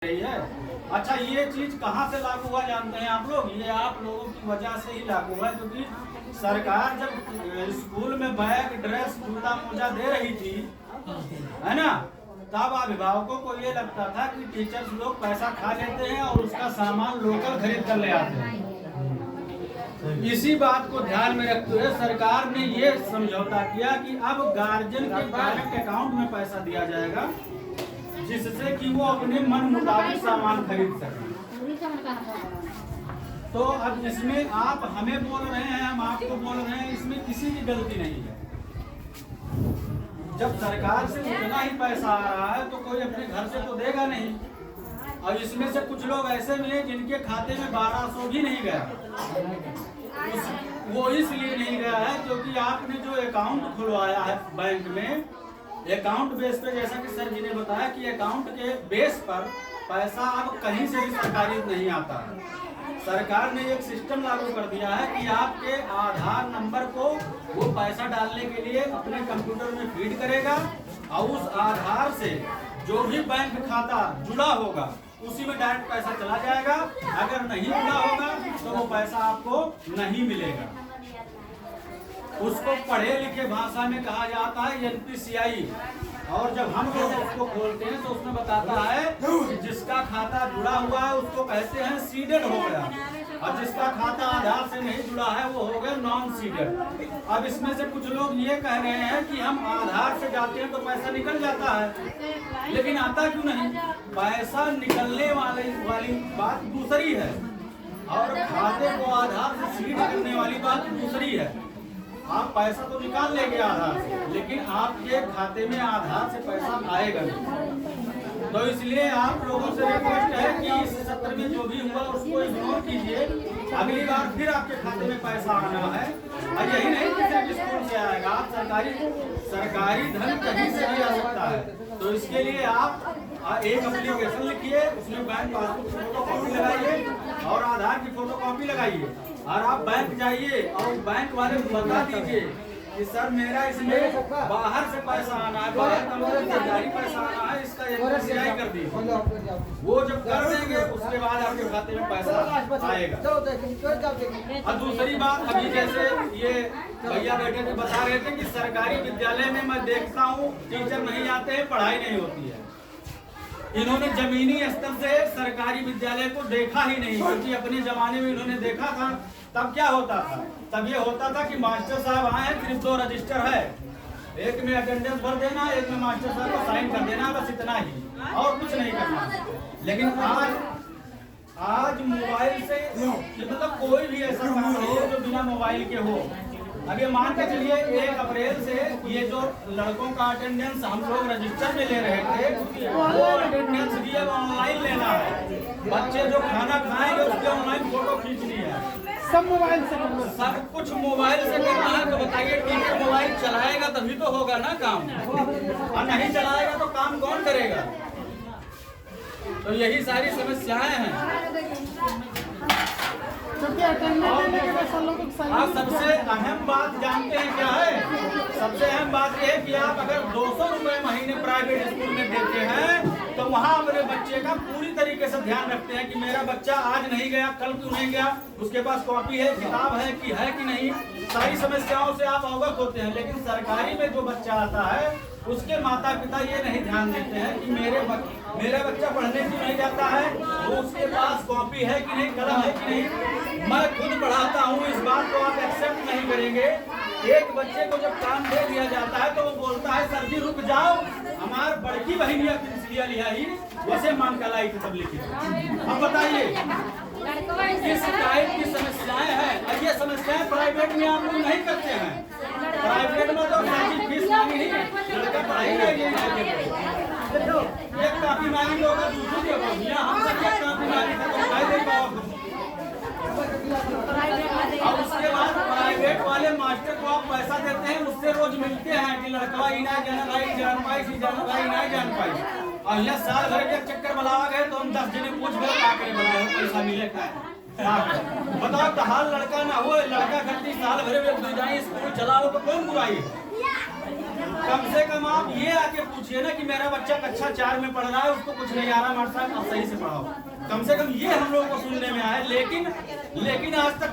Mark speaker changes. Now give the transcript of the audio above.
Speaker 1: रही है। अच्छा, ये चीज कहाँ से लागू हुआ जानते हैं आप लोग? ये आप लोगों की वजह से ही लागू हुआ, क्योंकि सरकार जब स्कूल में बैग, ड्रेस, जूता, मोजा दे रही थी, है ना, तब अभिभावकों को ये लगता था कि टीचर्स लोग पैसा खा लेते हैं और उसका सामान लोकल खरीद कर ले आते हैं। इसी बात को ध्यान में रखते हुए सरकार ने ये समझौता किया कि अब गार्जियन के डायरेक्ट अकाउंट में पैसा दिया जाएगा, जिससे कि वो अपने मन मुताबिक सामान खरीद सके। तो अब इसमें आप हमें बोल रहे हैं, हम आपको बोल रहे हैं, इसमें किसी की गलती नहीं है। जब सरकार से उतना ही पैसा आ रहा है तो कोई अपने घर से तो देगा नहीं। और इसमें से कुछ लोग ऐसे भी हैं जिनके खाते में 1200 भी नहीं गया। वो इसलिए नहीं गया है क्योंकि आपने जो अकाउंट खुलवाया है बैंक में, अकाउंट बेस पे, जैसा कि सर जी ने बताया कि अकाउंट के बेस पर पैसा अब कहीं से भी सरकारी नहीं आता है। सरकार ने एक सिस्टम लागू कर दिया है कि आपके आधार नंबर को वो पैसा डालने के लिए अपने कंप्यूटर में फीड करेगा और उस आधार से जो भी बैंक खाता जुड़ा होगा उसी में डायरेक्ट पैसा चला जाएगा। अगर नहीं जुड़ा होगा तो वो पैसा आपको नहीं मिलेगा। उसको पढ़े लिखे भाषा में कहा जाता है NPCI। और जब हम लोग उसको खोलते हैं तो उसमें बताता है कि जिसका खाता जुड़ा हुआ है उसको कहते हैं सीडेड हो गया, और जिसका खाता आधार से नहीं जुड़ा है वो हो गया नॉन सीडेड। अब इसमें से कुछ लोग ये कह रहे हैं कि हम आधार से जाते हैं तो पैसा निकल जाता है, लेकिन आता क्यों नहीं? पैसा निकलने वाली बात दूसरी है और खाते को आधार से सीड करने वाली बात दूसरी है। आप पैसा तो निकाल लेंगे आधार से, लेकिन आपके खाते में आधार से पैसा आएगा नहीं। तो इसलिए आप लोगों से रिक्वेस्ट है कि इस सत्र में जो भी हुआ उसको इग्नोर कीजिए। अगली बार फिर आपके खाते में पैसा आना है, और यही नहीं कि सिर्फ स्कूल से आएगा, आप सरकारी धन कहीं से भी आ सकता है। तो इसके लिए आप एक एप्लीकेशन लिखिए, उसमें बैंक पासबुक की फोटोकॉपी लगाइए और आधार की फोटोकॉपी लगाइए, और आप बैंक जाइए और बैंक वाले को बता दीजिए कि सर मेरा इसमें बाहर से पैसा आना है, बाहर कंपनी से जारी पैसा आना है, इसका NPCI कर दीजिए। वो जब कर देंगे उसके बाद आपके खाते में पैसा आएगा। और दूसरी बात, अभी जैसे ये भैया बैठे थे बता रहे थे कि सरकारी विद्यालय में मैं देखता हूँ टीचर नहीं आते हैं, पढ़ाई नहीं होती है। इन्होंने जमीनी स्तर से सरकारी विद्यालय को देखा ही नहीं, क्योंकि अपने जमाने में इन्होंने देखा था। तब क्या होता था? तब ये होता था कि मास्टर साहब आए हैं, सिर्फ 2 रजिस्टर है, एक में अटेंडेंस भर देना, एक में मास्टर साहब को साइन कर देना, बस इतना ही, और कुछ नहीं करना। लेकिन आज मोबाइल से मतलब कोई भी ऐसा काम नहीं है जो बिना मोबाइल के हो। अब ये मान के चलिए 1 अप्रैल से ये जो लड़कों का अटेंडेंस हम लोग रजिस्टर में ले रहे थे, वो अटेंडेंस भी अब ऑनलाइन लेना है। बच्चे जो खाना खाएंगे उसकी ऑनलाइन फोटो खींचनी है, सब मोबाइल से, सब कुछ मोबाइल से करना है। तो बताइए टीचर मोबाइल चलाएगा तभी तो होगा ना काम, और नहीं चलाएगा तो काम कौन करेगा? तो यही सारी समस्याएं हैं। आप सबसे अहम बात जानते हैं क्या है? सबसे अहम बात यह है कि आप अगर 200 रुपए महीने प्राइवेट स्कूल में देते हैं तो वहाँ अपने बच्चे का पूरी तरीके से ध्यान रखते हैं कि मेरा बच्चा आज नहीं गया, कल क्यों नहीं गया, उसके पास कॉपी है, किताब है कि नहीं, सारी समस्याओं से आप अवगत होते हैं। लेकिन सरकारी में जो बच्चा आता है उसके माता पिता ये नहीं ध्यान देते हैं कि मेरा बच्चा पढ़ने क्यों नहीं जाता है, वो उसके पास कॉपी है कि नहीं, कलम है कि नहीं। मैं खुद पढ़ाता हूँ, इस बात को आप एक्सेप्ट नहीं करेंगे। एक बच्चे को जब काम दे दिया जाता है तो वो बोलता है सर जी रुक जाओ, हमार बड़की बहनिया प्रिंसिपिया लिया ही वैसे मान का लाई सब लिखी। अब बताइए किस टाइप की समस्याएं हैं, और ये समस्याएं प्राइवेट में आप लोग नहीं करते हैं। प्राइवेट में तो फीस मांगी नहीं, लड़का पढ़ाई नहीं, एक काफी मांगी होगा, दूसरी हम सब एक काफी मांगी तो पढ़ाई नहीं पाओगे। और उसके बाद प्राइवेट वाले मास्टर को आप पैसा देते हैं, उससे रोज मिलते हैं कि लड़का ही ना जान पाई। और यह साल भर के चक्कर बुलावा गए तो हम 10 जने पूछ गए आकर बुलाए पैसा मिलेगा। बताओ कहा लड़का ना हो, लड़का करती साल भर में जाए स्कूल चलाओ तो कौन बुराई है? कम से कम आप ये आके पूछिए ना कि मेरा बच्चा कक्षा 4 में पढ़ रहा है, उसको कुछ नहीं आ रहा, मास्टर साहब आप सही से पढ़ाओ। कम से कम ये हम लोगों को सुनने में आए, लेकिन आज तक